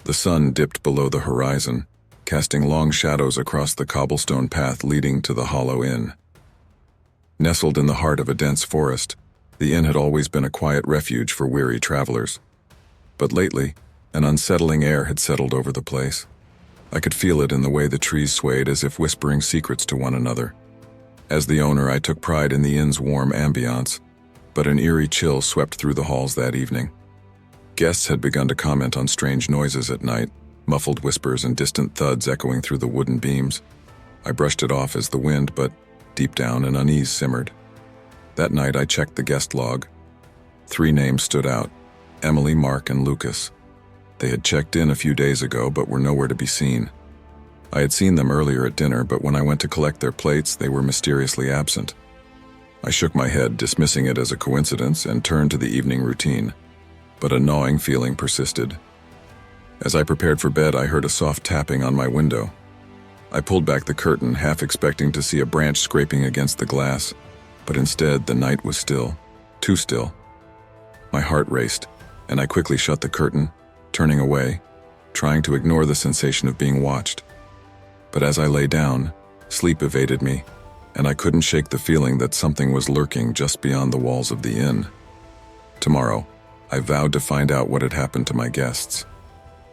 The sun dipped below the horizon, casting long shadows across the cobblestone path leading to the hollow inn. Nestled in the heart of a dense forest, the inn had always been a quiet refuge for weary travelers. But lately, an unsettling air had settled over the place. I could feel it in the way the trees swayed as if whispering secrets to one another. As the owner, I took pride in the inn's warm ambiance, but an eerie chill swept through the halls that evening. Guests had begun to comment on strange noises at night, muffled whispers and distant thuds echoing through the wooden beams. I brushed it off as the wind, but deep down an unease simmered. That night I checked the guest log. 3 names stood out: Emily, Mark, and Lucas. They had checked in a few days ago but were nowhere to be seen. I had seen them earlier at dinner, but when I went to collect their plates, they were mysteriously absent. I shook my head, dismissing it as a coincidence, and turned to the evening routine. But a gnawing feeling persisted. As I prepared for bed, I heard a soft tapping on my window. I pulled back the curtain, half expecting to see a branch scraping against the glass, but instead the night was still, too still. My heart raced, and I quickly shut the curtain, turning away, trying to ignore the sensation of being watched. But as I lay down, sleep evaded me, and I couldn't shake the feeling that something was lurking just beyond the walls of the inn. Tomorrow, I vowed to find out what had happened to my guests.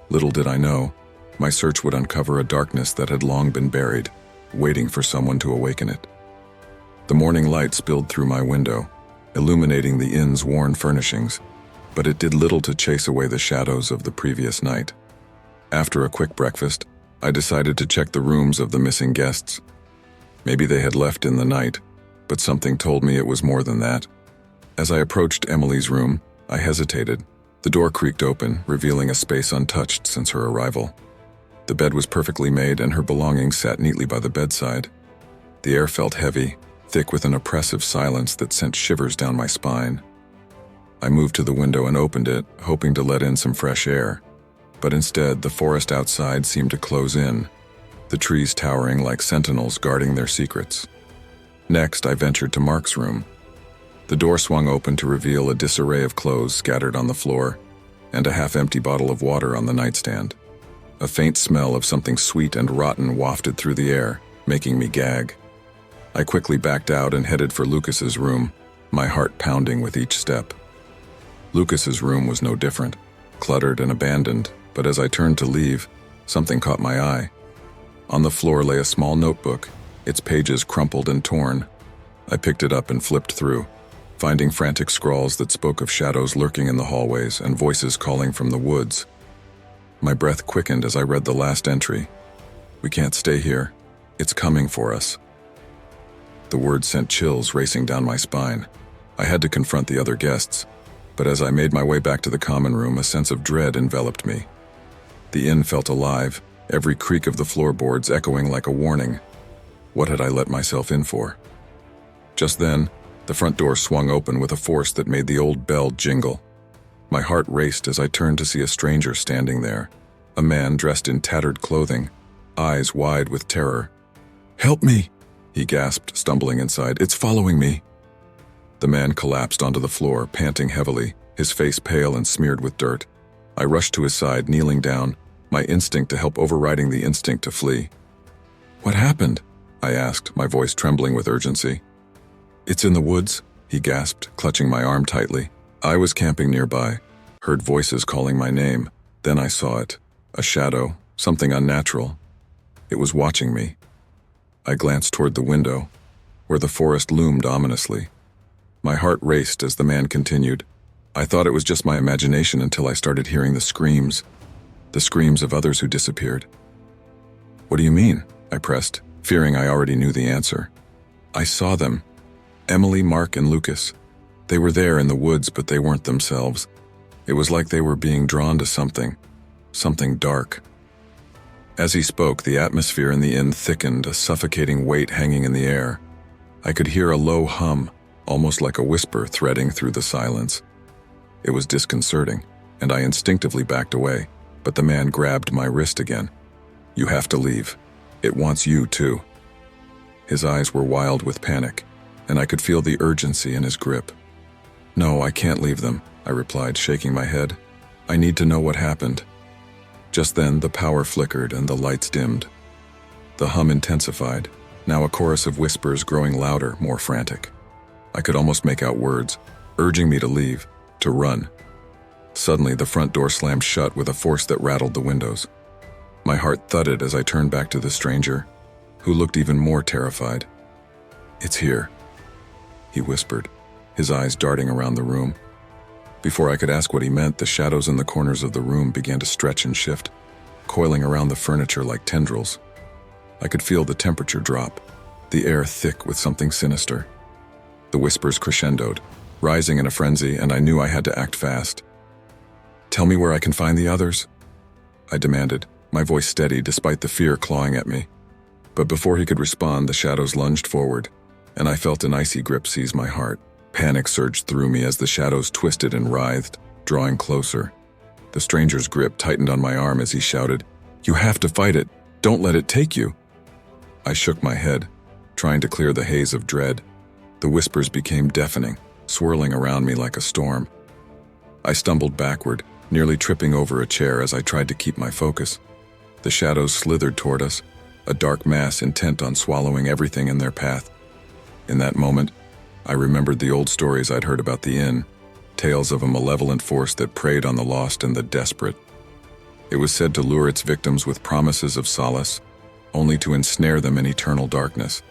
Little did I know, my search would uncover a darkness that had long been buried, waiting for someone to awaken it. The morning light spilled through my window, illuminating the inn's worn furnishings, but it did little to chase away the shadows of the previous night. After a quick breakfast, I decided to check the rooms of the missing guests. Maybe they had left in the night, but something told me it was more than that. As I approached Emily's room, I hesitated. The door creaked open, revealing a space untouched since her arrival. The bed was perfectly made, and her belongings sat neatly by the bedside. The air felt heavy, thick with an oppressive silence that sent shivers down my spine. I moved to the window and opened it, hoping to let in some fresh air. But instead, the forest outside seemed to close in, the trees towering like sentinels guarding their secrets. Next, I ventured to Mark's room. The door swung open to reveal a disarray of clothes scattered on the floor, and a half-empty bottle of water on the nightstand. A faint smell of something sweet and rotten wafted through the air, making me gag. I quickly backed out and headed for Lucas's room, my heart pounding with each step. Lucas's room was no different, cluttered and abandoned, but as I turned to leave, something caught my eye. On the floor lay a small notebook, its pages crumpled and torn. I picked it up and flipped through, finding frantic scrawls that spoke of shadows lurking in the hallways and voices calling from the woods. My breath quickened as I read the last entry. "We can't stay here. It's coming for us." The words sent chills racing down my spine. I had to confront the other guests, but as I made my way back to the common room, a sense of dread enveloped me. The inn felt alive, every creak of the floorboards echoing like a warning. What had I let myself in for? Just then, the front door swung open with a force that made the old bell jingle. My heart raced as I turned to see a stranger standing there, a man dressed in tattered clothing, eyes wide with terror. "Help me!" he gasped, stumbling inside. "It's following me!" The man collapsed onto the floor, panting heavily, his face pale and smeared with dirt. I rushed to his side, kneeling down, my instinct to help overriding the instinct to flee. "What happened?" I asked, my voice trembling with urgency. "It's in the woods," he gasped, clutching my arm tightly. I was camping nearby, heard voices calling my name. Then I saw it, a shadow, something unnatural. It was watching me. I glanced toward the window, where the forest loomed ominously. My heart raced as the man continued. I thought it was just my imagination until I started hearing the screams of others who disappeared. "What do you mean?" I pressed, fearing I already knew the answer. "I saw them. Emily, Mark, and Lucas. They were there in the woods, but they weren't themselves. It was like they were being drawn to something dark." As he spoke, the atmosphere in the inn thickened, a suffocating weight hanging in the air. I could hear a low hum, almost like a whisper threading through the silence. It was disconcerting, and I instinctively backed away, but the man grabbed my wrist again. "You have to leave. It wants you too." His eyes were wild with panic, and I could feel the urgency in his grip. "No, I can't leave them," I replied, shaking my head. "I need to know what happened." Just then, the power flickered and the lights dimmed. The hum intensified, now a chorus of whispers growing louder, more frantic. I could almost make out words, urging me to leave, to run. Suddenly, the front door slammed shut with a force that rattled the windows. My heart thudded as I turned back to the stranger, who looked even more terrified. "It's here," he whispered, his eyes darting around the room. Before I could ask what he meant, the shadows in the corners of the room began to stretch and shift, coiling around the furniture like tendrils. I could feel the temperature drop, the air thick with something sinister. The whispers crescendoed, rising in a frenzy, and I knew I had to act fast. "Tell me where I can find the others," I demanded, my voice steady despite the fear clawing at me. But before he could respond, the shadows lunged forward, and I felt an icy grip seize my heart. Panic surged through me as the shadows twisted and writhed, drawing closer. The stranger's grip tightened on my arm as he shouted, "You have to fight it! Don't let it take you!" I shook my head, trying to clear the haze of dread. The whispers became deafening, swirling around me like a storm. I stumbled backward, nearly tripping over a chair as I tried to keep my focus. The shadows slithered toward us, a dark mass intent on swallowing everything in their path. In that moment, I remembered the old stories I'd heard about the inn, tales of a malevolent force that preyed on the lost and the desperate. It was said to lure its victims with promises of solace, only to ensnare them in eternal darkness.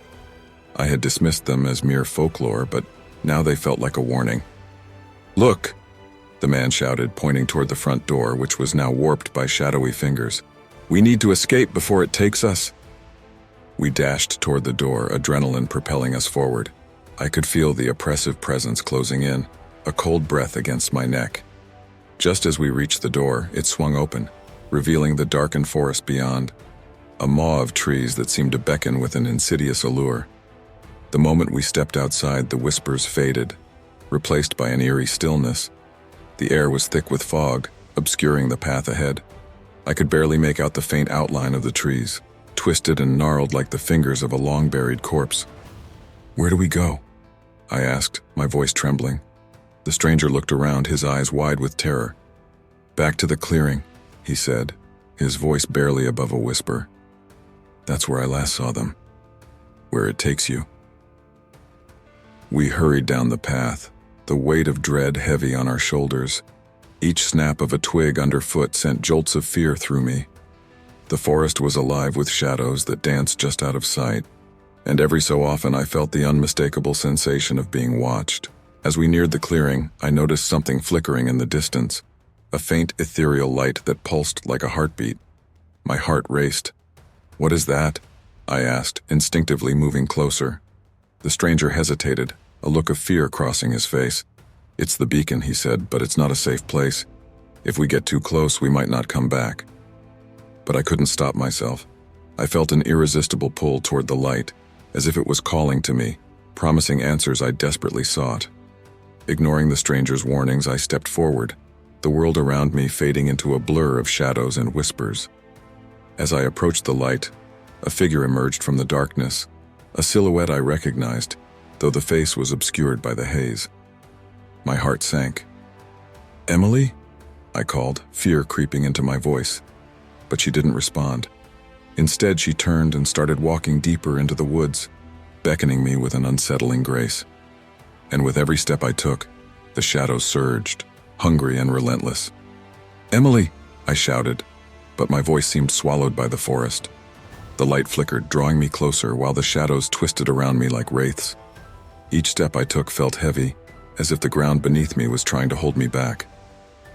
I had dismissed them as mere folklore, but now they felt like a warning. "Look!" the man shouted, pointing toward the front door, which was now warped by shadowy fingers. "We need to escape before it takes us." We dashed toward the door, adrenaline propelling us forward. I could feel the oppressive presence closing in, a cold breath against my neck. Just as we reached the door, it swung open, revealing the darkened forest beyond, a maw of trees that seemed to beckon with an insidious allure. The moment we stepped outside, the whispers faded, replaced by an eerie stillness. The air was thick with fog, obscuring the path ahead. I could barely make out the faint outline of the trees, twisted and gnarled like the fingers of a long-buried corpse. "Where do we go?" I asked, my voice trembling. The stranger looked around, his eyes wide with terror. "Back to the clearing," he said, his voice barely above a whisper. "That's where I last saw them. Where it takes you." We hurried down the path, the weight of dread heavy on our shoulders. Each snap of a twig underfoot sent jolts of fear through me. The forest was alive with shadows that danced just out of sight, and every so often I felt the unmistakable sensation of being watched. As we neared the clearing, I noticed something flickering in the distance, a faint ethereal light that pulsed like a heartbeat. My heart raced. "What is that?" I asked, instinctively moving closer. The stranger hesitated, a look of fear crossing his face. "It's the beacon," he said, "but it's not a safe place. If we get too close, we might not come back." But I couldn't stop myself. I felt an irresistible pull toward the light, as if it was calling to me, promising answers I desperately sought. Ignoring the stranger's warnings, I stepped forward, the world around me fading into a blur of shadows and whispers. As I approached the light, a figure emerged from the darkness, a silhouette I recognized, though the face was obscured by the haze. My heart sank. "Emily?" I called, fear creeping into my voice. But she didn't respond. Instead, she turned and started walking deeper into the woods, beckoning me with an unsettling grace. And with every step I took, the shadows surged, hungry and relentless. "Emily!" I shouted, but my voice seemed swallowed by the forest. The light flickered, drawing me closer while the shadows twisted around me like wraiths. Each step I took felt heavy, as if the ground beneath me was trying to hold me back.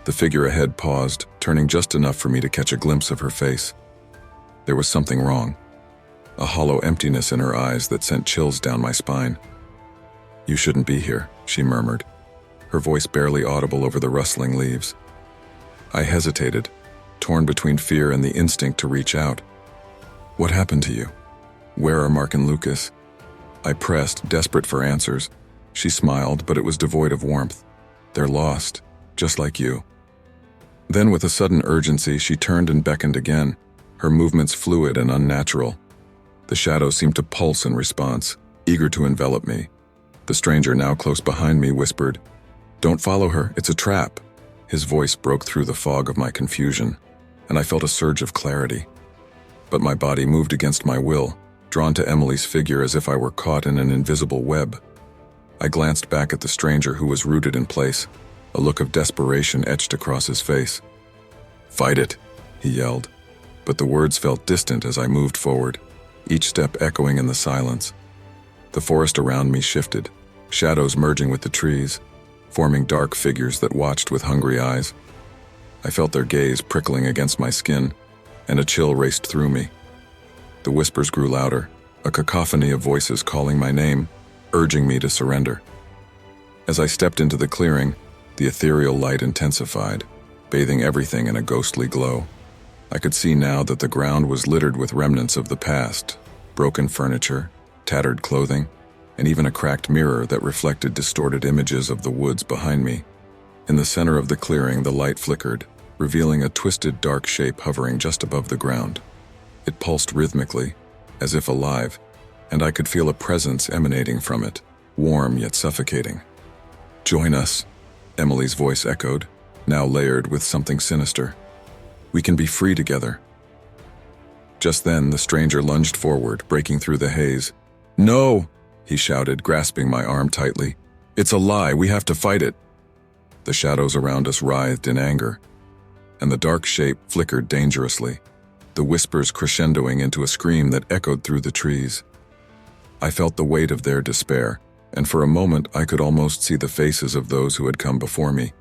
The figure ahead paused, turning just enough for me to catch a glimpse of her face. There was something wrong, a hollow emptiness in her eyes that sent chills down my spine. "You shouldn't be here," she murmured, her voice barely audible over the rustling leaves. I hesitated, torn between fear and the instinct to reach out. "What happened to you? Where are Mark and Lucas?" I pressed, desperate for answers. She smiled, but it was devoid of warmth. "They're lost, just like you." Then, with a sudden urgency, she turned and beckoned again, her movements fluid and unnatural. The shadows seemed to pulse in response, eager to envelop me. The stranger, now close behind me, whispered, "Don't follow her, it's a trap." His voice broke through the fog of my confusion, and I felt a surge of clarity. But my body moved against my will, drawn to Emily's figure as if I were caught in an invisible web. I glanced back at the stranger who was rooted in place, a look of desperation etched across his face. "Fight it," he yelled, but the words felt distant as I moved forward, each step echoing in the silence. The forest around me shifted, shadows merging with the trees, forming dark figures that watched with hungry eyes. I felt their gaze prickling against my skin, and a chill raced through me. The whispers grew louder, a cacophony of voices calling my name, urging me to surrender. As I stepped into the clearing, the ethereal light intensified, bathing everything in a ghostly glow. I could see now that the ground was littered with remnants of the past, broken furniture, tattered clothing, and even a cracked mirror that reflected distorted images of the woods behind me. In the center of the clearing, the light flickered, revealing a twisted dark shape hovering just above the ground. It pulsed rhythmically, as if alive, and I could feel a presence emanating from it, warm yet suffocating. "Join us," Emily's voice echoed, now layered with something sinister. "We can be free together." Just then, the stranger lunged forward, breaking through the haze. "No!" he shouted, grasping my arm tightly. "It's a lie, we have to fight it." The shadows around us writhed in anger, and the dark shape flickered dangerously, the whispers crescendoing into a scream that echoed through the trees. I felt the weight of their despair, and for a moment I could almost see the faces of those who had come before me,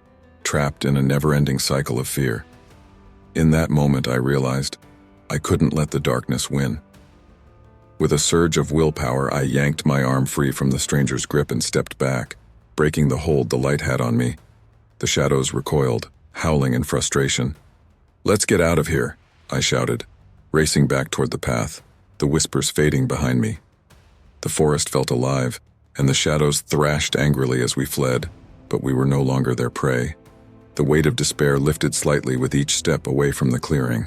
trapped in a never-ending cycle of fear. In that moment I realized I couldn't let the darkness win. With a surge of willpower, I yanked my arm free from the stranger's grip and stepped back, breaking the hold the light had on me. The shadows recoiled, howling in frustration. "Let's get out of here," I shouted, racing back toward the path, the whispers fading behind me. The forest felt alive, and the shadows thrashed angrily as we fled, but we were no longer their prey. The weight of despair lifted slightly with each step away from the clearing.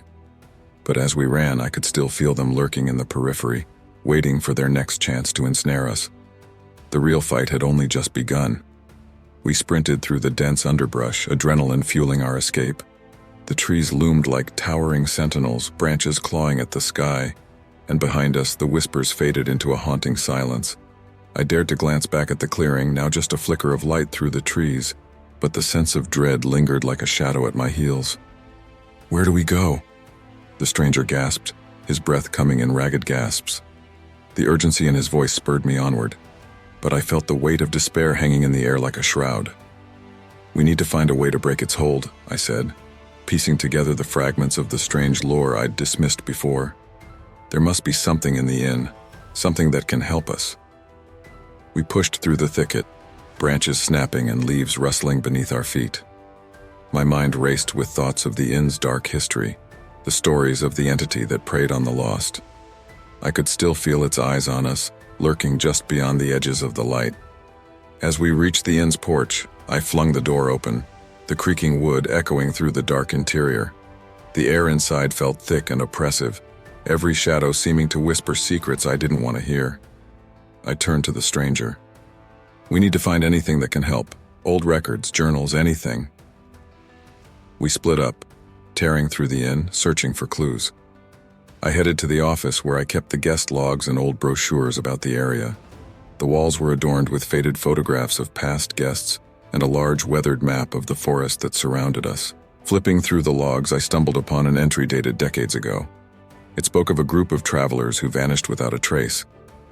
But as we ran, I could still feel them lurking in the periphery, waiting for their next chance to ensnare us. The real fight had only just begun. We sprinted through the dense underbrush, adrenaline fueling our escape. The trees loomed like towering sentinels, branches clawing at the sky, and behind us the whispers faded into a haunting silence. I dared to glance back at the clearing, now just a flicker of light through the trees, but the sense of dread lingered like a shadow at my heels. "Where do we go?" the stranger gasped, his breath coming in ragged gasps. The urgency in his voice spurred me onward, but I felt the weight of despair hanging in the air like a shroud. "We need to find a way to break its hold," I said, piecing together the fragments of the strange lore I'd dismissed before. "There must be something in the inn, something that can help us." We pushed through the thicket, branches snapping and leaves rustling beneath our feet. My mind raced with thoughts of the inn's dark history, the stories of the entity that preyed on the lost. I could still feel its eyes on us, lurking just beyond the edges of the light. As we reached the inn's porch, I flung the door open, the creaking wood echoing through the dark interior. The air inside felt thick and oppressive, every shadow seeming to whisper secrets I didn't want to hear. I turned to the stranger. "We need to find anything that can help. Old records, journals, anything." We split up, tearing through the inn, searching for clues. I headed to the office where I kept the guest logs and old brochures about the area. The walls were adorned with faded photographs of past guests and a large weathered map of the forest that surrounded us. Flipping through the logs, I stumbled upon an entry dated decades ago. It spoke of a group of travelers who vanished without a trace,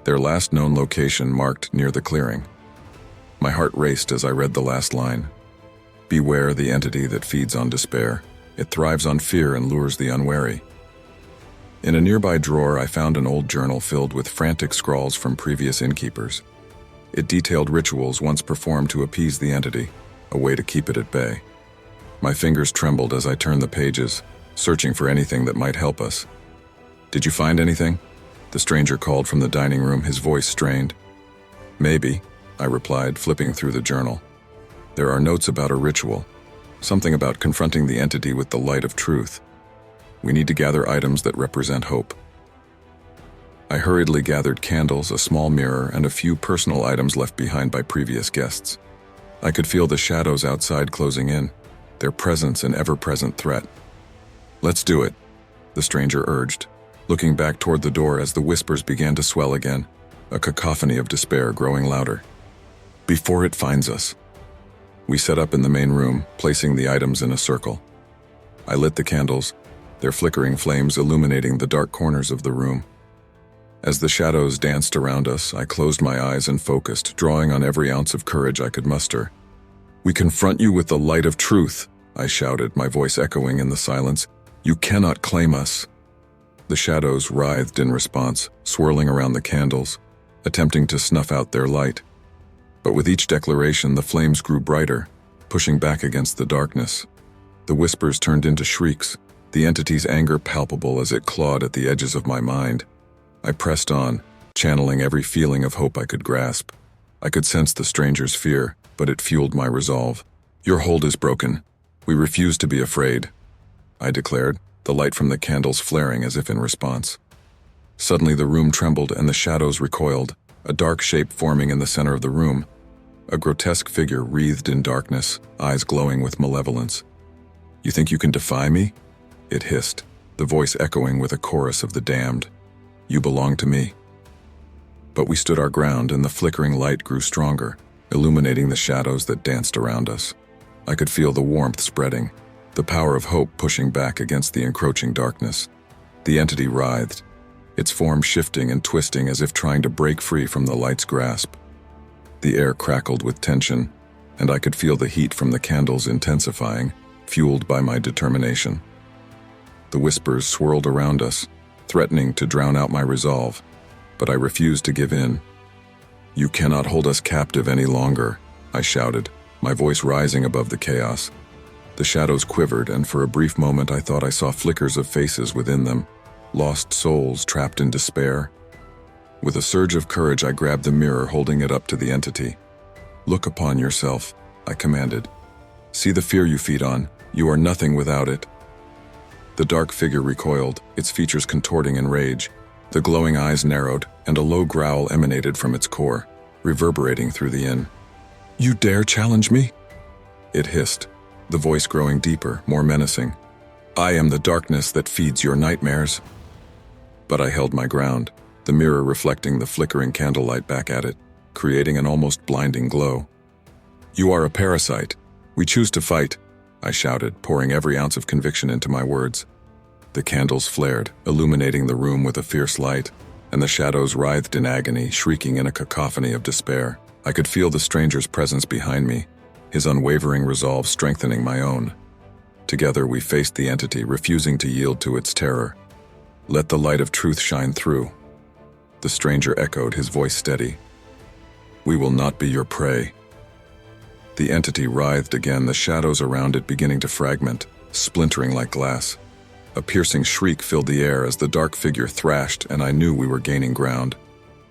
their last known location marked near the clearing. My heart raced as I read the last line. "Beware the entity that feeds on despair. It thrives on fear and lures the unwary." In a nearby drawer, I found an old journal filled with frantic scrawls from previous innkeepers. It detailed rituals once performed to appease the entity, a way to keep it at bay. My fingers trembled as I turned the pages, searching for anything that might help us. "Did you find anything?" the stranger called from the dining room, his voice strained. "Maybe," I replied, flipping through the journal. "There are notes about a ritual, something about confronting the entity with the light of truth. We need to gather items that represent hope." I hurriedly gathered candles, a small mirror, and a few personal items left behind by previous guests. I could feel the shadows outside closing in, their presence an ever-present threat. "Let's do it," the stranger urged, looking back toward the door as the whispers began to swell again, a cacophony of despair growing louder. "Before it finds us." We set up in the main room, placing the items in a circle. I lit the candles, their flickering flames illuminating the dark corners of the room. As the shadows danced around us, I closed my eyes and focused, drawing on every ounce of courage I could muster. "We confront you with the light of truth," I shouted, my voice echoing in the silence. "You cannot claim us." The shadows writhed in response, swirling around the candles, attempting to snuff out their light. But with each declaration, the flames grew brighter, pushing back against the darkness. The whispers turned into shrieks, the entity's anger palpable as it clawed at the edges of my mind. I pressed on, channeling every feeling of hope I could grasp. I could sense the stranger's fear, but it fueled my resolve. "Your hold is broken. We refuse to be afraid," I declared, the light from the candles flaring as if in response. Suddenly the room trembled and the shadows recoiled, a dark shape forming in the center of the room, a grotesque figure wreathed in darkness, eyes glowing with malevolence. "You think you can defy me?" it hissed, the voice echoing with a chorus of the damned. "You belong to me." But we stood our ground and the flickering light grew stronger, illuminating the shadows that danced around us. I could feel the warmth spreading, the power of hope pushing back against the encroaching darkness. The entity writhed, its form shifting and twisting as if trying to break free from the light's grasp. The air crackled with tension, and I could feel the heat from the candles intensifying, fueled by my determination. The whispers swirled around us, threatening to drown out my resolve, but I refused to give in. "You cannot hold us captive any longer," I shouted, my voice rising above the chaos. The shadows quivered, and for a brief moment I thought I saw flickers of faces within them, lost souls trapped in despair. With a surge of courage, I grabbed the mirror, holding it up to the entity. "Look upon yourself," I commanded. "See the fear you feed on. You are nothing without it." The dark figure recoiled, its features contorting in rage. The glowing eyes narrowed, and a low growl emanated from its core, reverberating through the inn. "You dare challenge me?" it hissed, the voice growing deeper, more menacing. "I am the darkness that feeds your nightmares." But I held my ground, the mirror reflecting the flickering candlelight back at it, creating an almost blinding glow. "You are a parasite. We choose to fight," I shouted, pouring every ounce of conviction into my words. The candles flared, illuminating the room with a fierce light, and the shadows writhed in agony, shrieking in a cacophony of despair. I could feel the stranger's presence behind me, his unwavering resolve strengthening my own. Together we faced the entity, refusing to yield to its terror. "Let the light of truth shine through," the stranger echoed, his voice steady. "We will not be your prey." The entity writhed again, the shadows around it beginning to fragment, splintering like glass. A piercing shriek filled the air as the dark figure thrashed, and I knew we were gaining ground.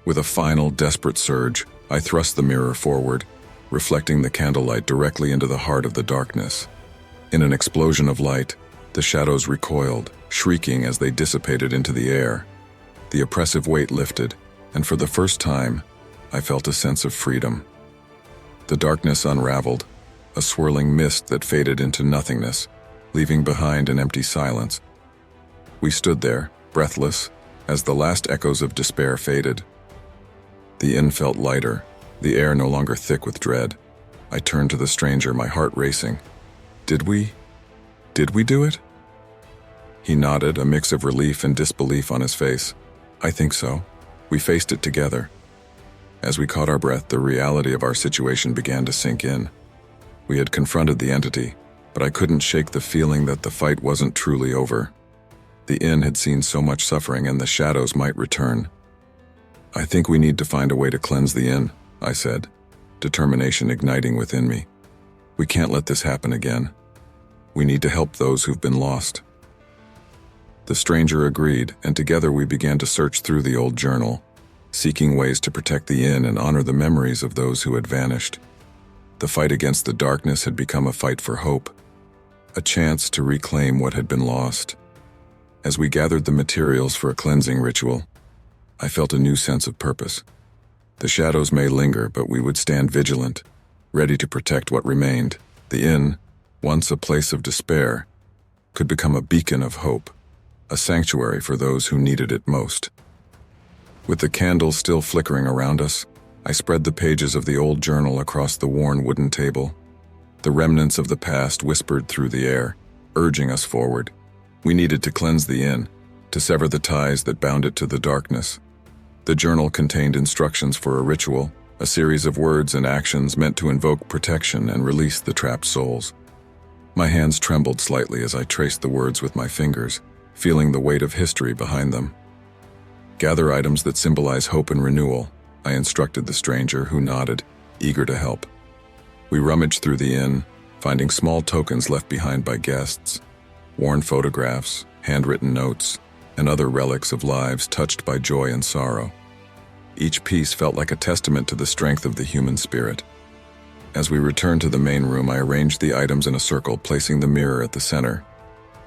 With a final, desperate surge, I thrust the mirror forward, reflecting the candlelight directly into the heart of the darkness. In an explosion of light, the shadows recoiled, shrieking as they dissipated into the air. The oppressive weight lifted, and for the first time, I felt a sense of freedom. The darkness unraveled, a swirling mist that faded into nothingness, leaving behind an empty silence. We stood there, breathless, as the last echoes of despair faded. The inn felt lighter, the air no longer thick with dread. I turned to the stranger, my heart racing. Did we do it?" He nodded, a mix of relief and disbelief on his face. "I think so. We faced it together." As we caught our breath, the reality of our situation began to sink in. We had confronted the entity, but I couldn't shake the feeling that the fight wasn't truly over. The inn had seen so much suffering, and the shadows might return. "I think we need to find a way to cleanse the inn," I said, determination igniting within me. "We can't let this happen again. We need to help those who've been lost." The stranger agreed, and together we began to search through the old journal, seeking ways to protect the inn and honor the memories of those who had vanished. The fight against the darkness had become a fight for hope, a chance to reclaim what had been lost. As we gathered the materials for a cleansing ritual, I felt a new sense of purpose. The shadows may linger, but we would stand vigilant, ready to protect what remained. The inn, once a place of despair, could become a beacon of hope, a sanctuary for those who needed it most. With the candles still flickering around us, I spread the pages of the old journal across the worn wooden table. The remnants of the past whispered through the air, urging us forward. We needed to cleanse the inn, to sever the ties that bound it to the darkness. The journal contained instructions for a ritual, a series of words and actions meant to invoke protection and release the trapped souls. My hands trembled slightly as I traced the words with my fingers, feeling the weight of history behind them. Gather items that symbolize hope and renewal, I instructed the stranger, who nodded, eager to help. We rummaged through the inn, finding small tokens left behind by guests, worn photographs, handwritten notes, and other relics of lives touched by joy and sorrow. Each piece felt like a testament to the strength of the human spirit. As we returned to the main room, I arranged the items in a circle, placing the mirror at the center.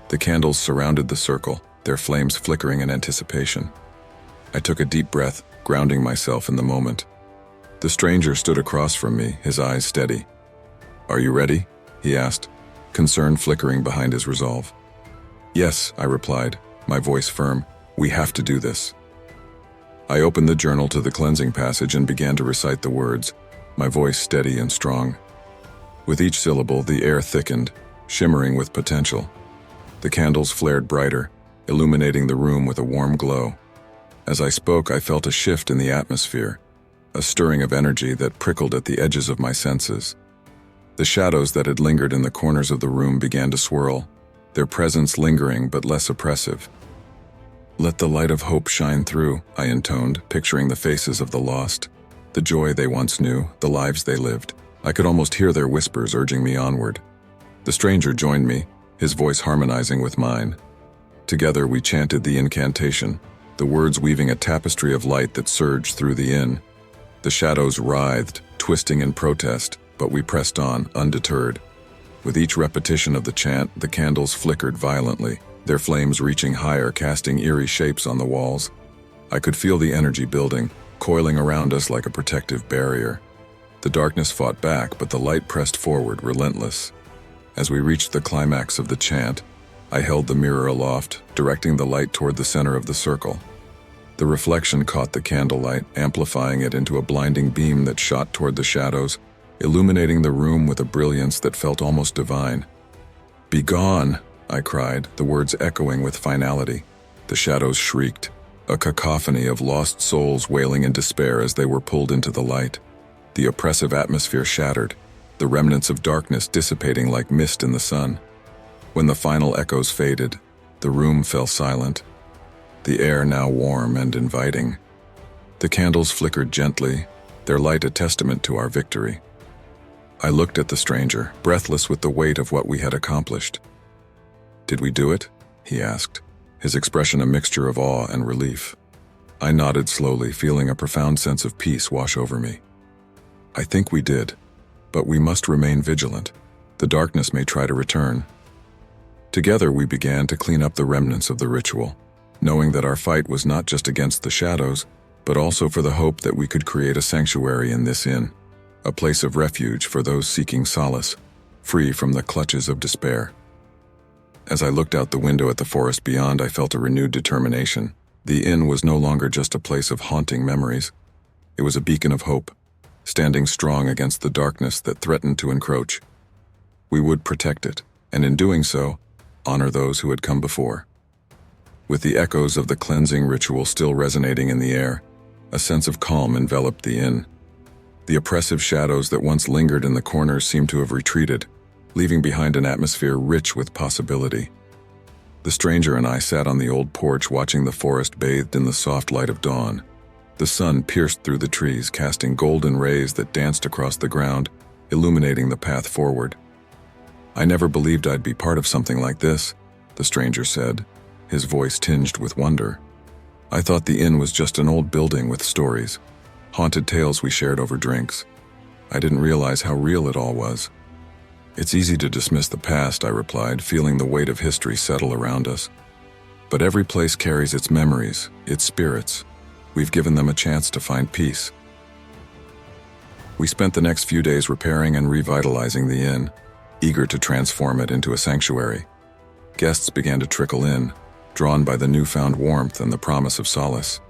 The candles surrounded the circle, their flames flickering in anticipation. I took a deep breath, grounding myself in the moment. The stranger stood across from me, his eyes steady. "Are you ready?" he asked, concern flickering behind his resolve. "Yes," I replied, my voice firm. "We have to do this." I opened the journal to the cleansing passage and began to recite the words, my voice steady and strong. With each syllable, the air thickened, shimmering with potential. The candles flared brighter, illuminating the room with a warm glow. As I spoke, I felt a shift in the atmosphere, a stirring of energy that prickled at the edges of my senses. The shadows that had lingered in the corners of the room began to swirl, their presence lingering but less oppressive. "Let the light of hope shine through," I intoned, picturing the faces of the lost, the joy they once knew, the lives they lived. I could almost hear their whispers urging me onward. The stranger joined me, his voice harmonizing with mine. Together we chanted the incantation, the words weaving a tapestry of light that surged through the inn. The shadows writhed, twisting in protest, but we pressed on, undeterred. With each repetition of the chant, the candles flickered violently, their flames reaching higher, casting eerie shapes on the walls. I could feel the energy building, coiling around us like a protective barrier. The darkness fought back, but the light pressed forward, relentless. As we reached the climax of the chant, I held the mirror aloft, directing the light toward the center of the circle. The reflection caught the candlelight, amplifying it into a blinding beam that shot toward the shadows, illuminating the room with a brilliance that felt almost divine. "Begone!" I cried, the words echoing with finality. The shadows shrieked, a cacophony of lost souls wailing in despair as they were pulled into the light. The oppressive atmosphere shattered, the remnants of darkness dissipating like mist in the sun. When the final echoes faded, the room fell silent, the air now warm and inviting. The candles flickered gently, their light a testament to our victory. I looked at the stranger, breathless with the weight of what we had accomplished. "Did we do it?" he asked, his expression a mixture of awe and relief. I nodded slowly, feeling a profound sense of peace wash over me. "I think we did, but we must remain vigilant. The darkness may try to return." Together we began to clean up the remnants of the ritual, knowing that our fight was not just against the shadows, but also for the hope that we could create a sanctuary in this inn, a place of refuge for those seeking solace, free from the clutches of despair. As I looked out the window at the forest beyond, I felt a renewed determination. The inn was no longer just a place of haunting memories. It was a beacon of hope, standing strong against the darkness that threatened to encroach. We would protect it, and in doing so, honor those who had come before. With the echoes of the cleansing ritual still resonating in the air, a sense of calm enveloped the inn. The oppressive shadows that once lingered in the corners seemed to have retreated, leaving behind an atmosphere rich with possibility. The stranger and I sat on the old porch watching the forest bathed in the soft light of dawn. The sun pierced through the trees, casting golden rays that danced across the ground, illuminating the path forward. "I never believed I'd be part of something like this," the stranger said, his voice tinged with wonder. "I thought the inn was just an old building with stories, haunted tales we shared over drinks. I didn't realize how real it all was." "It's easy to dismiss the past," I replied, feeling the weight of history settle around us. "But every place carries its memories, its spirits. We've given them a chance to find peace." We spent the next few days repairing and revitalizing the inn, eager to transform it into a sanctuary. Guests began to trickle in, drawn by the newfound warmth and the promise of solace.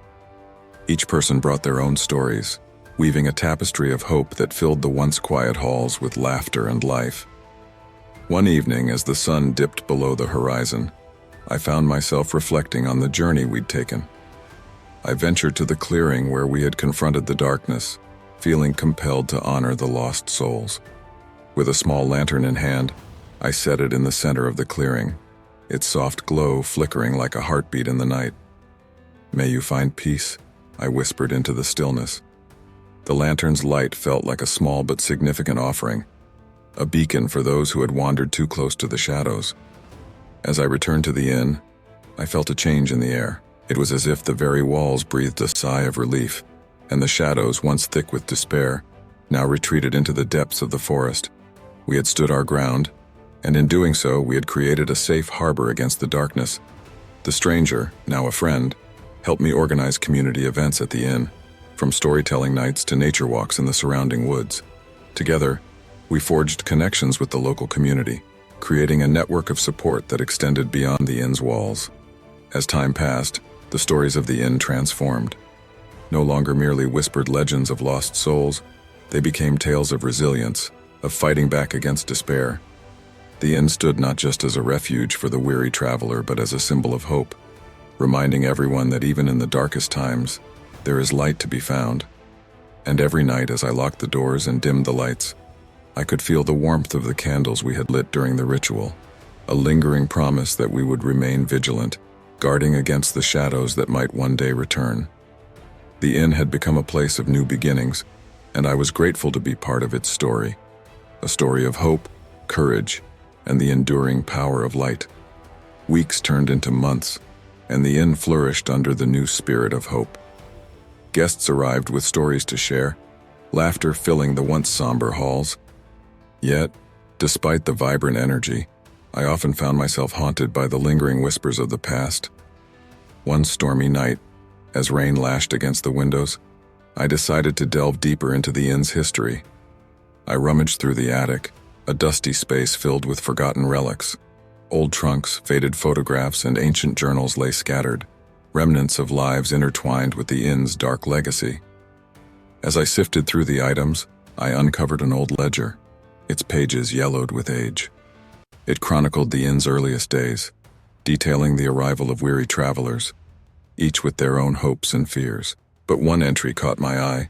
Each person brought their own stories, weaving a tapestry of hope that filled the once quiet halls with laughter and life. One evening, as the sun dipped below the horizon, I found myself reflecting on the journey we'd taken. I ventured to the clearing where we had confronted the darkness, feeling compelled to honor the lost souls. With a small lantern in hand, I set it in the center of the clearing, its soft glow flickering like a heartbeat in the night. "May you find peace," I whispered into the stillness. The lantern's light felt like a small but significant offering, a beacon for those who had wandered too close to the shadows. As I returned to the inn, I felt a change in the air. It was as if the very walls breathed a sigh of relief, and the shadows, once thick with despair, now retreated into the depths of the forest. We had stood our ground, and in doing so, we had created a safe harbor against the darkness. The stranger, now a friend, helped me organize community events at the inn, from storytelling nights to nature walks in the surrounding woods. Together, we forged connections with the local community, creating a network of support that extended beyond the inn's walls. As time passed, the stories of the inn transformed. No longer merely whispered legends of lost souls, they became tales of resilience, of fighting back against despair. The inn stood not just as a refuge for the weary traveler, but as a symbol of hope, reminding everyone that even in the darkest times, there is light to be found. And every night as I locked the doors and dimmed the lights, I could feel the warmth of the candles we had lit during the ritual, a lingering promise that we would remain vigilant, guarding against the shadows that might one day return. The inn had become a place of new beginnings, and I was grateful to be part of its story, a story of hope, courage, and the enduring power of light. Weeks turned into months, and the inn flourished under the new spirit of hope. Guests arrived with stories to share, laughter filling the once somber halls. Yet, despite the vibrant energy, I often found myself haunted by the lingering whispers of the past. One stormy night, as rain lashed against the windows, I decided to delve deeper into the inn's history. I rummaged through the attic, a dusty space filled with forgotten relics. Old trunks, faded photographs, and ancient journals lay scattered, remnants of lives intertwined with the inn's dark legacy. As I sifted through the items, I uncovered an old ledger, its pages yellowed with age. It chronicled the inn's earliest days, detailing the arrival of weary travelers, each with their own hopes and fears. But one entry caught my eye,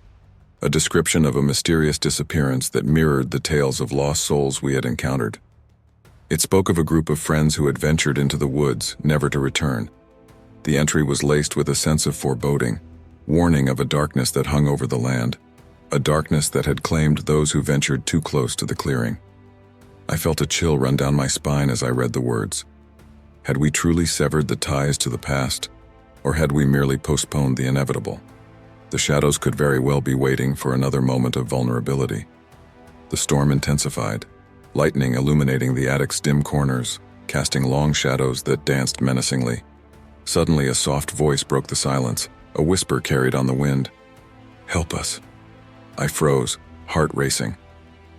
a description of a mysterious disappearance that mirrored the tales of lost souls we had encountered. It spoke of a group of friends who had ventured into the woods, never to return. The entry was laced with a sense of foreboding, warning of a darkness that hung over the land, a darkness that had claimed those who ventured too close to the clearing. I felt a chill run down my spine as I read the words. Had we truly severed the ties to the past, or had we merely postponed the inevitable? The shadows could very well be waiting for another moment of vulnerability. The storm intensified, lightning illuminating the attic's dim corners, casting long shadows that danced menacingly. Suddenly, a soft voice broke the silence, a whisper carried on the wind. "Help us." I froze, heart racing.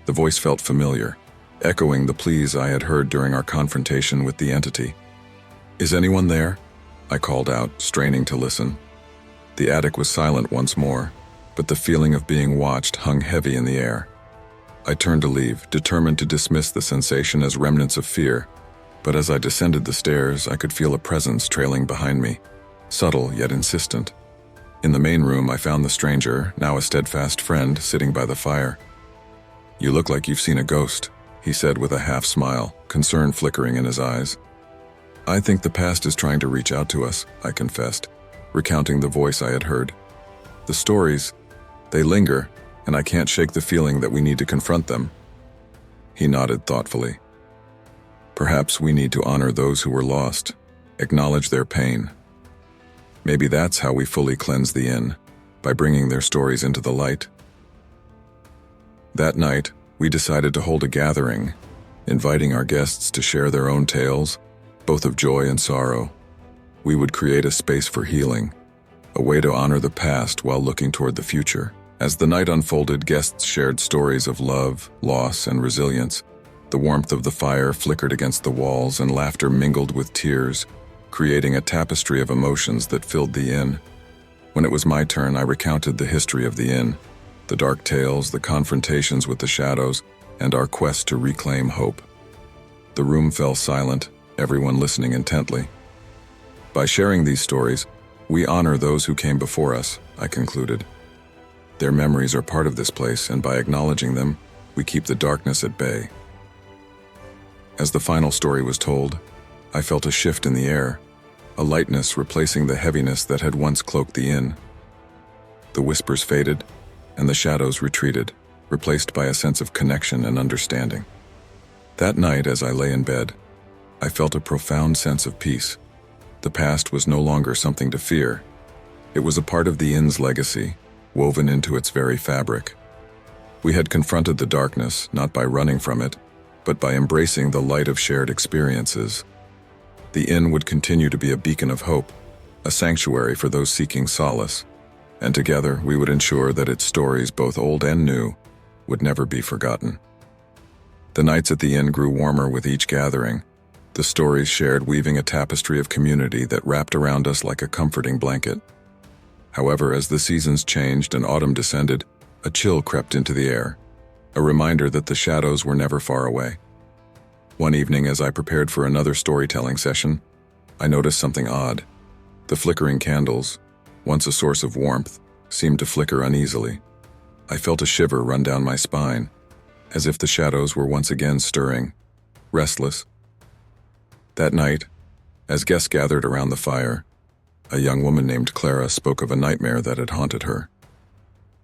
The voice felt familiar, echoing the pleas I had heard during our confrontation with the entity. "Is anyone there?" I called out, straining to listen. The attic was silent once more, but the feeling of being watched hung heavy in the air. I turned to leave, determined to dismiss the sensation as remnants of fear, but as I descended the stairs, I could feel a presence trailing behind me, subtle yet insistent. In the main room, I found the stranger, now a steadfast friend, sitting by the fire. "You look like you've seen a ghost," he said with a half-smile, concern flickering in his eyes. "I think the past is trying to reach out to us," I confessed, recounting the voice I had heard. "The stories, they linger, and I can't shake the feeling that we need to confront them." He nodded thoughtfully. "Perhaps we need to honor those who were lost, acknowledge their pain. Maybe that's how we fully cleanse the inn, by bringing their stories into the light." That night, we decided to hold a gathering, inviting our guests to share their own tales, both of joy and sorrow. We would create a space for healing, a way to honor the past while looking toward the future. As the night unfolded, guests shared stories of love, loss, and resilience, The warmth of the fire flickered against the walls, and laughter mingled with tears, creating a tapestry of emotions that filled the inn. When it was my turn, I recounted the history of the inn, the dark tales, the confrontations with the shadows, and our quest to reclaim hope. The room fell silent, everyone listening intently. By sharing these stories, we honor those who came before us, I concluded. Their memories are part of this place, and by acknowledging them, we keep the darkness at bay. As the final story was told, I felt a shift in the air, a lightness replacing the heaviness that had once cloaked the inn. The whispers faded, and the shadows retreated, replaced by a sense of connection and understanding. That night, as I lay in bed, I felt a profound sense of peace. The past was no longer something to fear. It was a part of the inn's legacy, woven into its very fabric. We had confronted the darkness, not by running from it, but by embracing the light of shared experiences. The inn would continue to be a beacon of hope, a sanctuary for those seeking solace, and together we would ensure that its stories, both old and new, would never be forgotten. The nights at the inn grew warmer with each gathering, the stories shared weaving a tapestry of community that wrapped around us like a comforting blanket. However, as the seasons changed and autumn descended, a chill crept into the air, a reminder that the shadows were never far away. One evening, as I prepared for another storytelling session, I noticed something odd. The flickering candles, once a source of warmth, seemed to flicker uneasily. I felt a shiver run down my spine, as if the shadows were once again stirring, restless. That night, as guests gathered around the fire, a young woman named Clara spoke of a nightmare that had haunted her.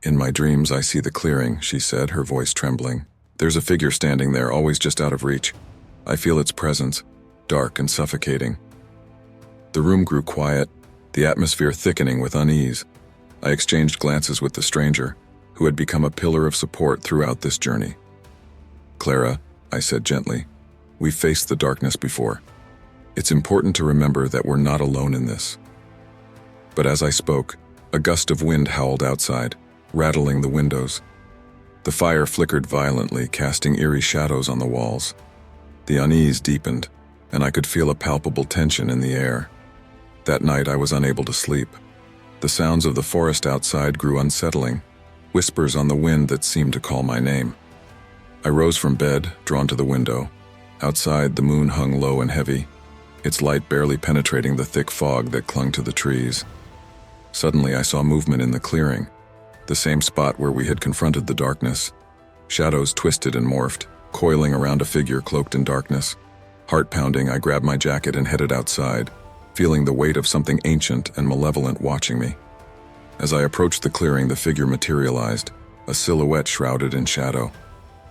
"In my dreams, I see the clearing," she said, her voice trembling. "There's a figure standing there, always just out of reach. I feel its presence, dark and suffocating." The room grew quiet, the atmosphere thickening with unease. I exchanged glances with the stranger, who had become a pillar of support throughout this journey. "Clara," I said gently, "we've faced the darkness before. It's important to remember that we're not alone in this." But as I spoke, a gust of wind howled outside, rattling the windows. The fire flickered violently, casting eerie shadows on the walls. The unease deepened, and I could feel a palpable tension in the air. That night I was unable to sleep. The sounds of the forest outside grew unsettling, whispers on the wind that seemed to call my name. I rose from bed, drawn to the window. Outside, the moon hung low and heavy, its light barely penetrating the thick fog that clung to the trees. Suddenly I saw movement in the clearing, the same spot where we had confronted the darkness. Shadows twisted and morphed, coiling around a figure cloaked in darkness. Heart pounding, I grabbed my jacket and headed outside, feeling the weight of something ancient and malevolent watching me. As I approached the clearing, the figure materialized, a silhouette shrouded in shadow.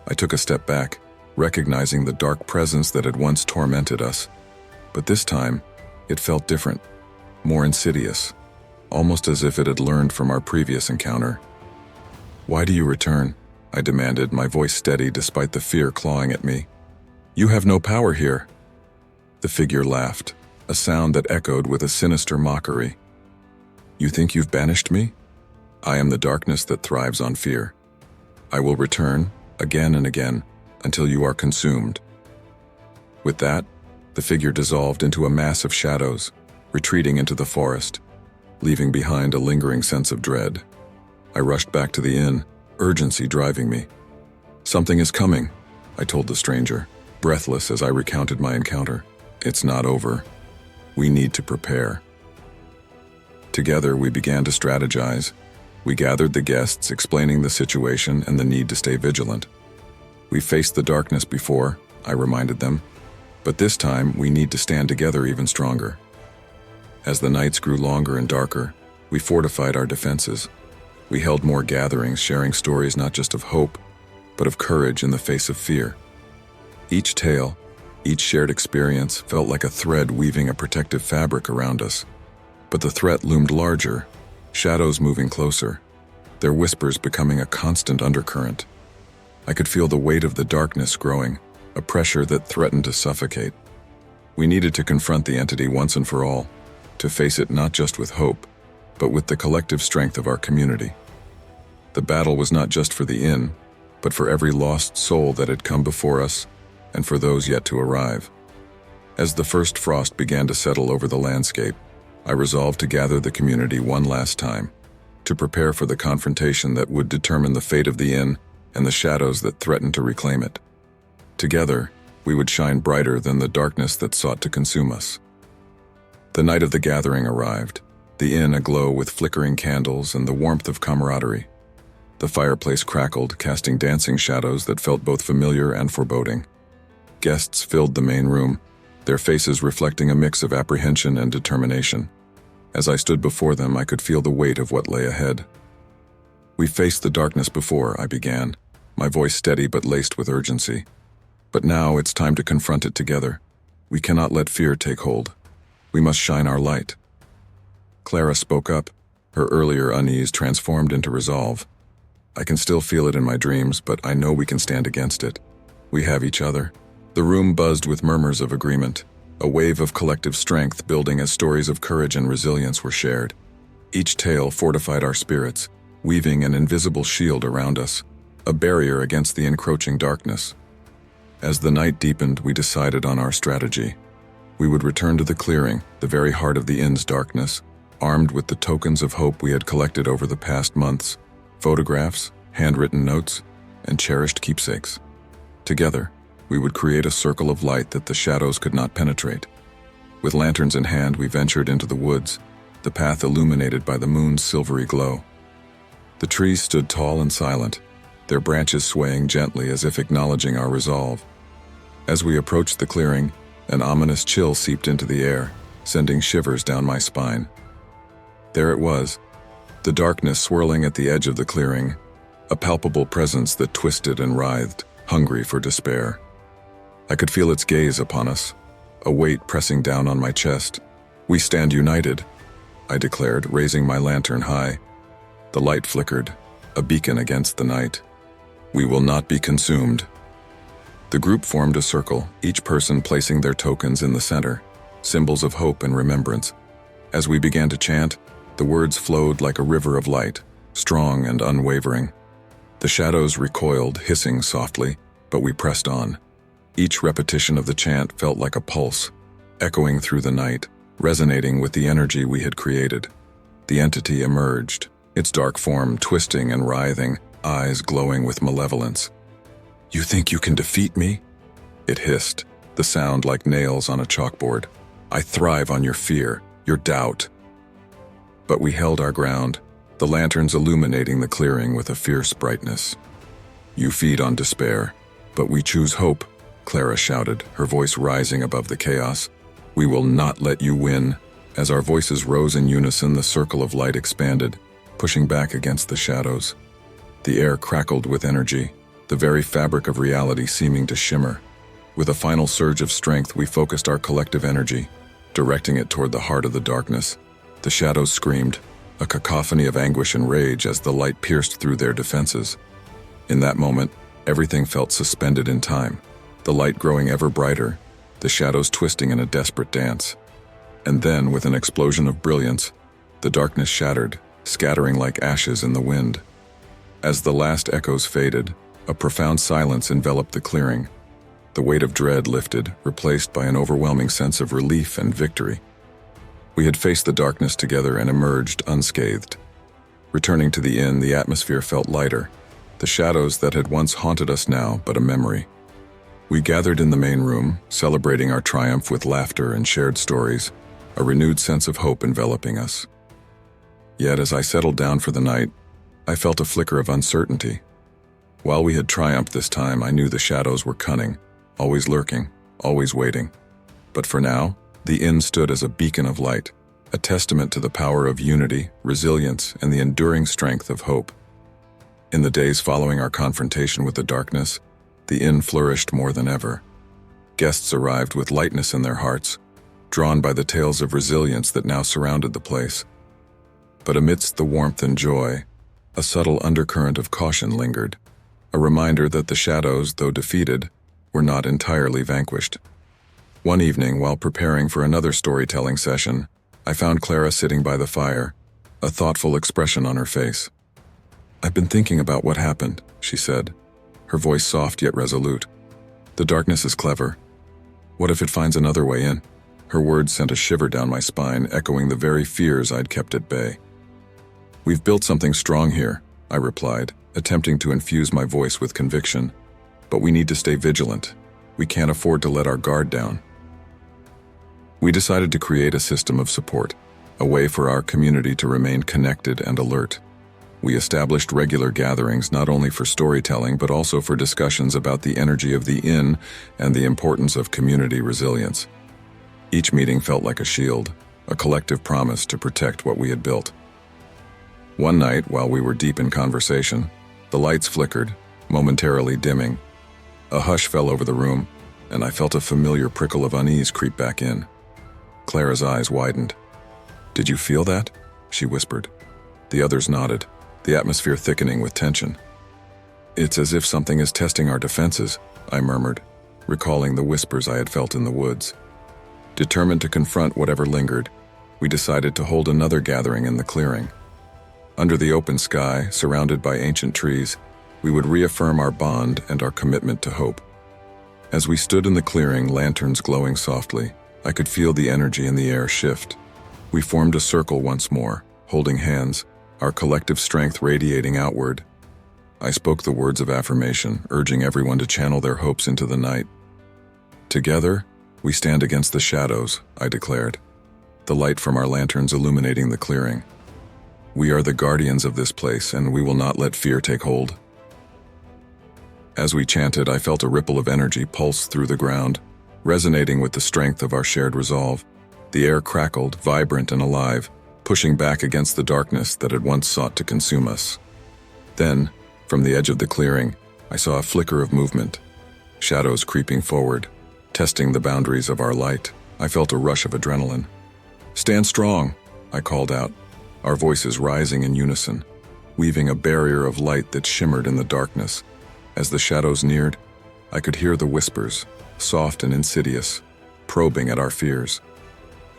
I took a step back, recognizing the dark presence that had once tormented us. But this time, it felt different, more insidious, almost as if it had learned from our previous encounter. "Why do you return?" I demanded, my voice steady despite the fear clawing at me. "You have no power here." The figure laughed, a sound that echoed with a sinister mockery. "You think you've banished me? I am the darkness that thrives on fear. I will return, again and again, until you are consumed." With that, the figure dissolved into a mass of shadows, retreating into the forest, leaving behind a lingering sense of dread. I rushed back to the inn, urgency driving me. "Something is coming," I told the stranger, breathless as I recounted my encounter. "It's not over. We need to prepare." Together, we began to strategize. We gathered the guests, explaining the situation and the need to stay vigilant. "We faced the darkness before," I reminded them, "but this time we need to stand together even stronger." As the nights grew longer and darker, we fortified our defenses. We held more gatherings, sharing stories not just of hope, but of courage in the face of fear. Each tale, each shared experience felt like a thread weaving a protective fabric around us. But the threat loomed larger, shadows moving closer, their whispers becoming a constant undercurrent. I could feel the weight of the darkness growing, a pressure that threatened to suffocate. We needed to confront the entity once and for all, to face it not just with hope, but with the collective strength of our community. The battle was not just for the inn, but for every lost soul that had come before us, and for those yet to arrive. As the first frost began to settle over the landscape, I resolved to gather the community one last time, to prepare for the confrontation that would determine the fate of the inn and the shadows that threatened to reclaim it. Together, we would shine brighter than the darkness that sought to consume us. The night of the gathering arrived, the inn aglow with flickering candles and the warmth of camaraderie. The fireplace crackled, casting dancing shadows that felt both familiar and foreboding. Guests filled the main room, their faces reflecting a mix of apprehension and determination. As I stood before them, I could feel the weight of what lay ahead. "We faced the darkness before," I began, my voice steady but laced with urgency. "But now it's time to confront it together. We cannot let fear take hold. We must shine our light." Clara spoke up, her earlier unease transformed into resolve. "I can still feel it in my dreams, but I know we can stand against it. We have each other." The room buzzed with murmurs of agreement, a wave of collective strength building as stories of courage and resilience were shared. Each tale fortified our spirits, weaving an invisible shield around us, a barrier against the encroaching darkness. As the night deepened, we decided on our strategy. We would return to the clearing, the very heart of the inn's darkness, armed with the tokens of hope we had collected over the past months, photographs, handwritten notes, and cherished keepsakes. Together, we would create a circle of light that the shadows could not penetrate. With lanterns in hand, we ventured into the woods, the path illuminated by the moon's silvery glow. The trees stood tall and silent, their branches swaying gently as if acknowledging our resolve. As we approached the clearing, an ominous chill seeped into the air, sending shivers down my spine. There it was, the darkness swirling at the edge of the clearing, a palpable presence that twisted and writhed, hungry for despair. I could feel its gaze upon us, a weight pressing down on my chest. "We stand united," I declared, raising my lantern high. The light flickered, a beacon against the night. "We will not be consumed." The group formed a circle, each person placing their tokens in the center, symbols of hope and remembrance. As we began to chant, the words flowed like a river of light, strong and unwavering. The shadows recoiled, hissing softly, but we pressed on. Each repetition of the chant felt like a pulse, echoing through the night, resonating with the energy we had created. The entity emerged, its dark form twisting and writhing, eyes glowing with malevolence. "You think you can defeat me?" It hissed, the sound like nails on a chalkboard. "I thrive on your fear, your doubt." But we held our ground, the lanterns illuminating the clearing with a fierce brightness. "You feed on despair, but we choose hope," Clara shouted, her voice rising above the chaos. "We will not let you win." As our voices rose in unison, the circle of light expanded, pushing back against the shadows. The air crackled with energy, the very fabric of reality seeming to shimmer. With a final surge of strength, we focused our collective energy, directing it toward the heart of the darkness. The shadows screamed, a cacophony of anguish and rage as the light pierced through their defenses. In that moment, everything felt suspended in time, the light growing ever brighter, the shadows twisting in a desperate dance. And then, with an explosion of brilliance, the darkness shattered, scattering like ashes in the wind. As the last echoes faded, a profound silence enveloped the clearing. The weight of dread lifted, replaced by an overwhelming sense of relief and victory. We had faced the darkness together and emerged unscathed. Returning to the inn, the atmosphere felt lighter, the shadows that had once haunted us now but a memory. We gathered in the main room, celebrating our triumph with laughter and shared stories, a renewed sense of hope enveloping us. Yet as I settled down for the night, I felt a flicker of uncertainty. While we had triumphed this time, I knew the shadows were cunning, always lurking, always waiting. But for now, the inn stood as a beacon of light, a testament to the power of unity, resilience, and the enduring strength of hope. In the days following our confrontation with the darkness, the inn flourished more than ever. Guests arrived with lightness in their hearts, drawn by the tales of resilience that now surrounded the place. But amidst the warmth and joy, a subtle undercurrent of caution lingered, a reminder that the shadows, though defeated, were not entirely vanquished. One evening, while preparing for another storytelling session, I found Clara sitting by the fire, a thoughtful expression on her face. "I've been thinking about what happened," she said, her voice soft yet resolute. The darkness is clever. What if it finds another way in? Her words sent a shiver down my spine, echoing the very fears I'd kept at bay. We've built something strong here, I replied, attempting to infuse my voice with conviction. But we need to stay vigilant. We can't afford to let our guard down. We decided to create a system of support, a way for our community to remain connected and alert. We established regular gatherings not only for storytelling but also for discussions about the energy of the inn and the importance of community resilience. Each meeting felt like a shield, a collective promise to protect what we had built. One night, while we were deep in conversation, the lights flickered, momentarily dimming. A hush fell over the room, and I felt a familiar prickle of unease creep back in. Clara's eyes widened. "Did you feel that?" she whispered. The others nodded, the atmosphere thickening with tension. "It's as if something is testing our defenses," I murmured, recalling the whispers I had felt in the woods. Determined to confront whatever lingered, we decided to hold another gathering in the clearing. Under the open sky, surrounded by ancient trees, we would reaffirm our bond and our commitment to hope. As we stood in the clearing, lanterns glowing softly, I could feel the energy in the air shift. We formed a circle once more, holding hands, our collective strength radiating outward. I spoke the words of affirmation, urging everyone to channel their hopes into the night. "Together, we stand against the shadows," I declared, the light from our lanterns illuminating the clearing. "We are the guardians of this place, and we will not let fear take hold." As we chanted, I felt a ripple of energy pulse through the ground, resonating with the strength of our shared resolve. The air crackled, vibrant and alive, pushing back against the darkness that had once sought to consume us. Then, from the edge of the clearing, I saw a flicker of movement, shadows creeping forward, testing the boundaries of our light. I felt a rush of adrenaline. "Stand strong," I called out, our voices rising in unison, weaving a barrier of light that shimmered in the darkness. As the shadows neared, I could hear the whispers, soft and insidious, probing at our fears.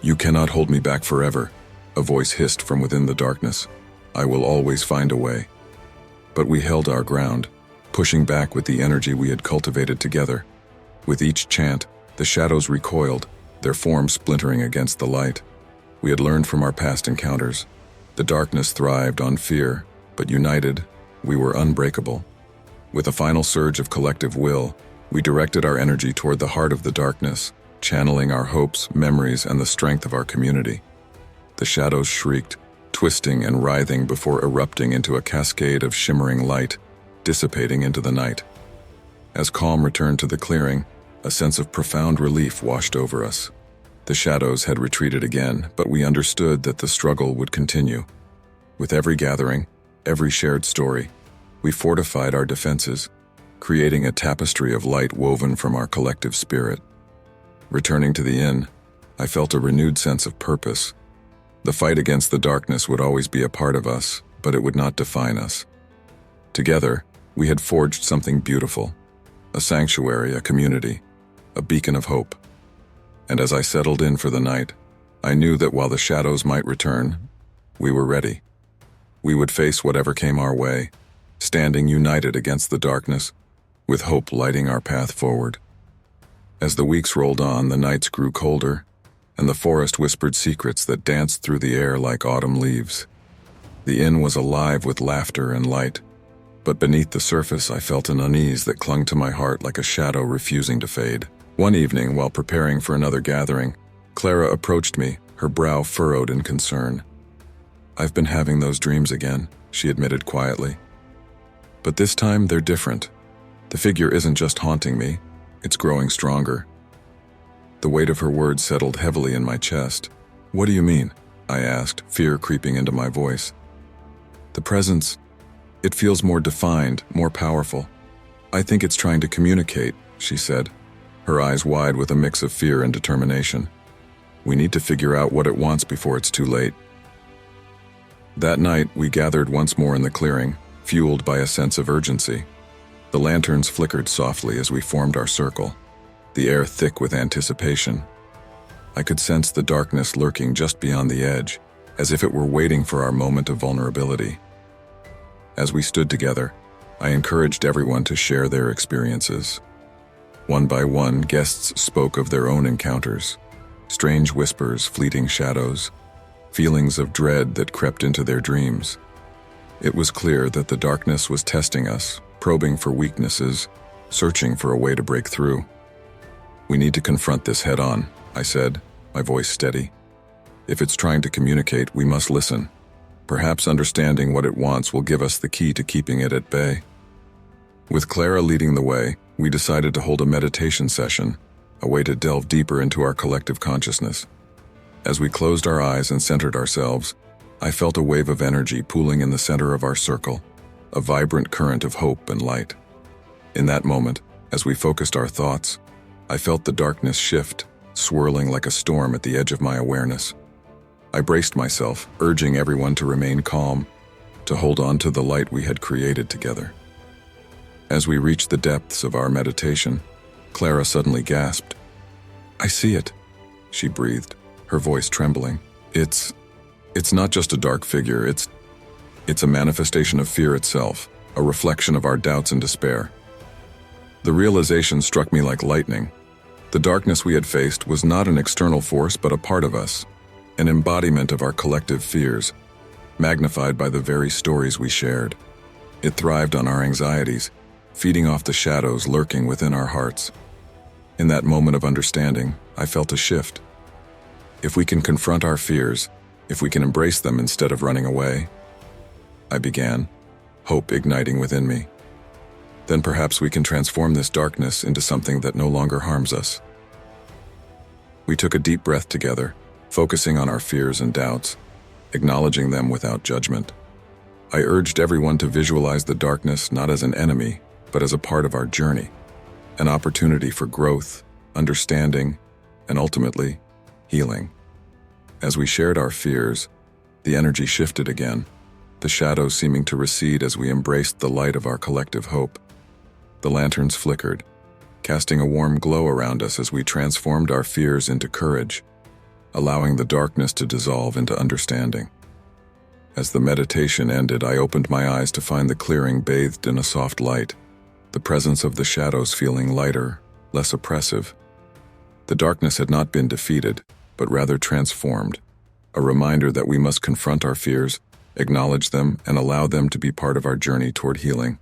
"You cannot hold me back forever," a voice hissed from within the darkness. "I will always find a way." But we held our ground, pushing back with the energy we had cultivated together. With each chant, the shadows recoiled, their forms splintering against the light. We had learned from our past encounters. The darkness thrived on fear, but united, we were unbreakable. With a final surge of collective will, we directed our energy toward the heart of the darkness, channeling our hopes, memories, and the strength of our community. The shadows shrieked, twisting and writhing before erupting into a cascade of shimmering light, dissipating into the night. As calm returned to the clearing, a sense of profound relief washed over us. The shadows had retreated again, but we understood that the struggle would continue. With every gathering, every shared story, we fortified our defenses, creating a tapestry of light woven from our collective spirit. Returning to the inn, I felt a renewed sense of purpose. The fight against the darkness would always be a part of us, but it would not define us. Together, we had forged something beautiful, a sanctuary, a community, a beacon of hope. And as I settled in for the night, I knew that while the shadows might return, we were ready. We would face whatever came our way, standing united against the darkness, with hope lighting our path forward. As the weeks rolled on, the nights grew colder, and the forest whispered secrets that danced through the air like autumn leaves. The inn was alive with laughter and light, but beneath the surface I felt an unease that clung to my heart like a shadow refusing to fade. One evening, while preparing for another gathering, Clara approached me, her brow furrowed in concern. "I've been having those dreams again," she admitted quietly. "But this time they're different. The figure isn't just haunting me, it's growing stronger." The weight of her words settled heavily in my chest. "What do you mean?" I asked, fear creeping into my voice. "The presence, it feels more defined, more powerful. I think it's trying to communicate," she said, her eyes wide with a mix of fear and determination. "We need to figure out what it wants before it's too late." That night, we gathered once more in the clearing, fueled by a sense of urgency. The lanterns flickered softly as we formed our circle, the air thick with anticipation. I could sense the darkness lurking just beyond the edge, as if it were waiting for our moment of vulnerability. As we stood together, I encouraged everyone to share their experiences. One by one, guests spoke of their own encounters. Strange whispers, fleeting shadows, feelings of dread that crept into their dreams. It was clear that the darkness was testing us, probing for weaknesses, searching for a way to break through. "We need to confront this head-on," I said, my voice steady. "If it's trying to communicate, we must listen. Perhaps understanding what it wants will give us the key to keeping it at bay." With Clara leading the way, we decided to hold a meditation session, a way to delve deeper into our collective consciousness. As we closed our eyes and centered ourselves, I felt a wave of energy pooling in the center of our circle, a vibrant current of hope and light. In that moment, as we focused our thoughts, I felt the darkness shift, swirling like a storm at the edge of my awareness. I braced myself, urging everyone to remain calm, to hold on to the light we had created together. As we reached the depths of our meditation, Clara suddenly gasped. "I see it," she breathed, her voice trembling. It's not just a dark figure, it's a manifestation of fear itself, a reflection of our doubts and despair." The realization struck me like lightning. The darkness we had faced was not an external force but a part of us, an embodiment of our collective fears, magnified by the very stories we shared. It thrived on our anxieties, feeding off the shadows lurking within our hearts. In that moment of understanding, I felt a shift. If we can confront our fears, if we can embrace them instead of running away, I began, hope igniting within me, then perhaps we can transform this darkness into something that no longer harms us. We took a deep breath together, focusing on our fears and doubts, acknowledging them without judgment. I urged everyone to visualize the darkness not as an enemy, but as a part of our journey, an opportunity for growth, understanding, and ultimately, healing. As we shared our fears, the energy shifted again, the shadows seeming to recede as we embraced the light of our collective hope. The lanterns flickered, casting a warm glow around us as we transformed our fears into courage, allowing the darkness to dissolve into understanding. As the meditation ended, I opened my eyes to find the clearing bathed in a soft light, the presence of the shadows feeling lighter, less oppressive. The darkness had not been defeated, but rather transformed, a reminder that we must confront our fears, acknowledge them, and allow them to be part of our journey toward healing.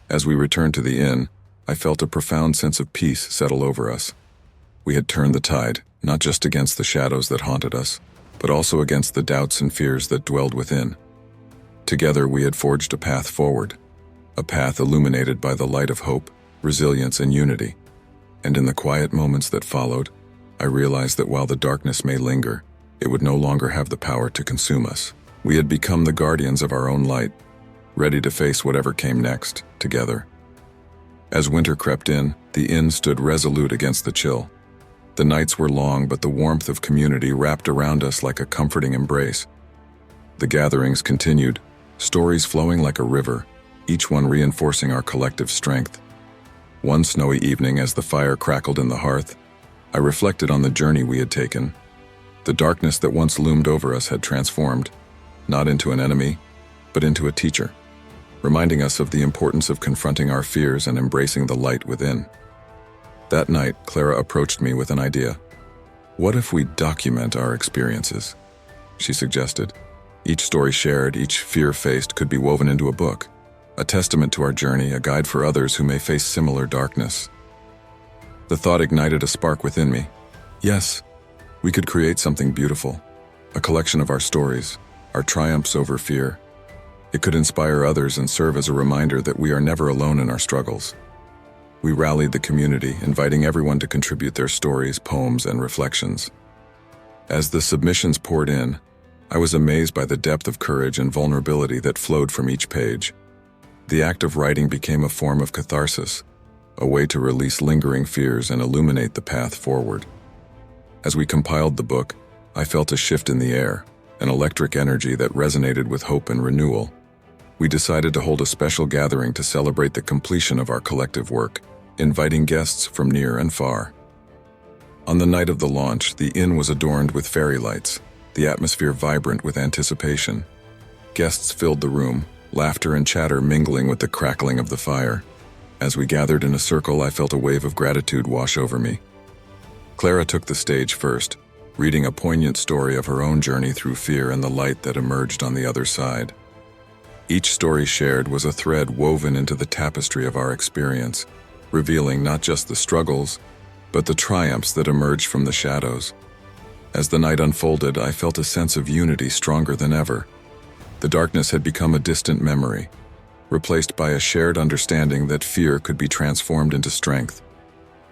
As we returned to the inn, I felt a profound sense of peace settle over us. We had turned the tide, not just against the shadows that haunted us, but also against the doubts and fears that dwelled within. Together we had forged a path forward, a path illuminated by the light of hope, resilience, and unity. And in the quiet moments that followed, I realized that while the darkness may linger, it would no longer have the power to consume us. We had become the guardians of our own light, ready to face whatever came next, together. As winter crept in, the inn stood resolute against the chill. The nights were long, but the warmth of community wrapped around us like a comforting embrace. The gatherings continued, stories flowing like a river, each one reinforcing our collective strength. One snowy evening, as the fire crackled in the hearth, I reflected on the journey we had taken. The darkness that once loomed over us had transformed, not into an enemy, but into a teacher, reminding us of the importance of confronting our fears and embracing the light within. That night, Clara approached me with an idea. "What if we document our experiences?" she suggested. Each story shared, each fear faced could be woven into a book, a testament to our journey, a guide for others who may face similar darkness. The thought ignited a spark within me. Yes, we could create something beautiful, a collection of our stories, our triumphs over fear. It could inspire others and serve as a reminder that we are never alone in our struggles. We rallied the community, inviting everyone to contribute their stories, poems, and reflections. As the submissions poured in, I was amazed by the depth of courage and vulnerability that flowed from each page. The act of writing became a form of catharsis, a way to release lingering fears and illuminate the path forward. As we compiled the book, I felt a shift in the air, an electric energy that resonated with hope and renewal. We decided to hold a special gathering to celebrate the completion of our collective work, inviting guests from near and far. On the night of the launch, the inn was adorned with fairy lights, the atmosphere vibrant with anticipation. Guests filled the room, laughter and chatter mingling with the crackling of the fire. As we gathered in a circle, I felt a wave of gratitude wash over me. Clara took the stage first, reading a poignant story of her own journey through fear and the light that emerged on the other side. Each story shared was a thread woven into the tapestry of our experience, revealing not just the struggles, but the triumphs that emerged from the shadows. As the night unfolded, I felt a sense of unity stronger than ever. The darkness had become a distant memory, replaced by a shared understanding that fear could be transformed into strength.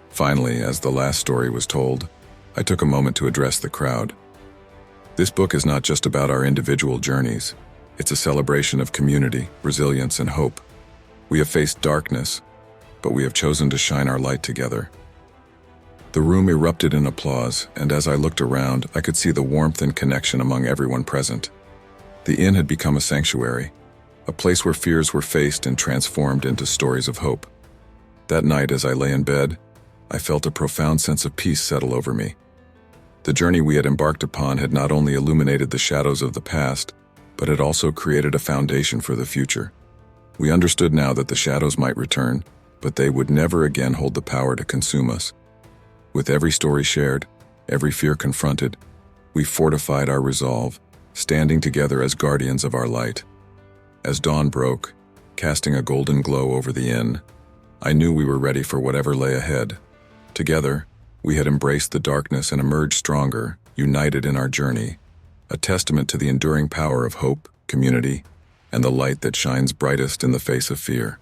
Finally, as the last story was told, I took a moment to address the crowd. This book is not just about our individual journeys. It's a celebration of community, resilience, and hope. We have faced darkness, but we have chosen to shine our light together. The room erupted in applause, and as I looked around, I could see the warmth and connection among everyone present. The inn had become a sanctuary, a place where fears were faced and transformed into stories of hope. That night, as I lay in bed, I felt a profound sense of peace settle over me. The journey we had embarked upon had not only illuminated the shadows of the past, but had also created a foundation for the future. We understood now that the shadows might return, but they would never again hold the power to consume us. With every story shared, every fear confronted, we fortified our resolve, standing together as guardians of our light. As dawn broke, casting a golden glow over the inn, I knew we were ready for whatever lay ahead. Together, we had embraced the darkness and emerged stronger, united in our journey, a testament to the enduring power of hope, community, and the light that shines brightest in the face of fear.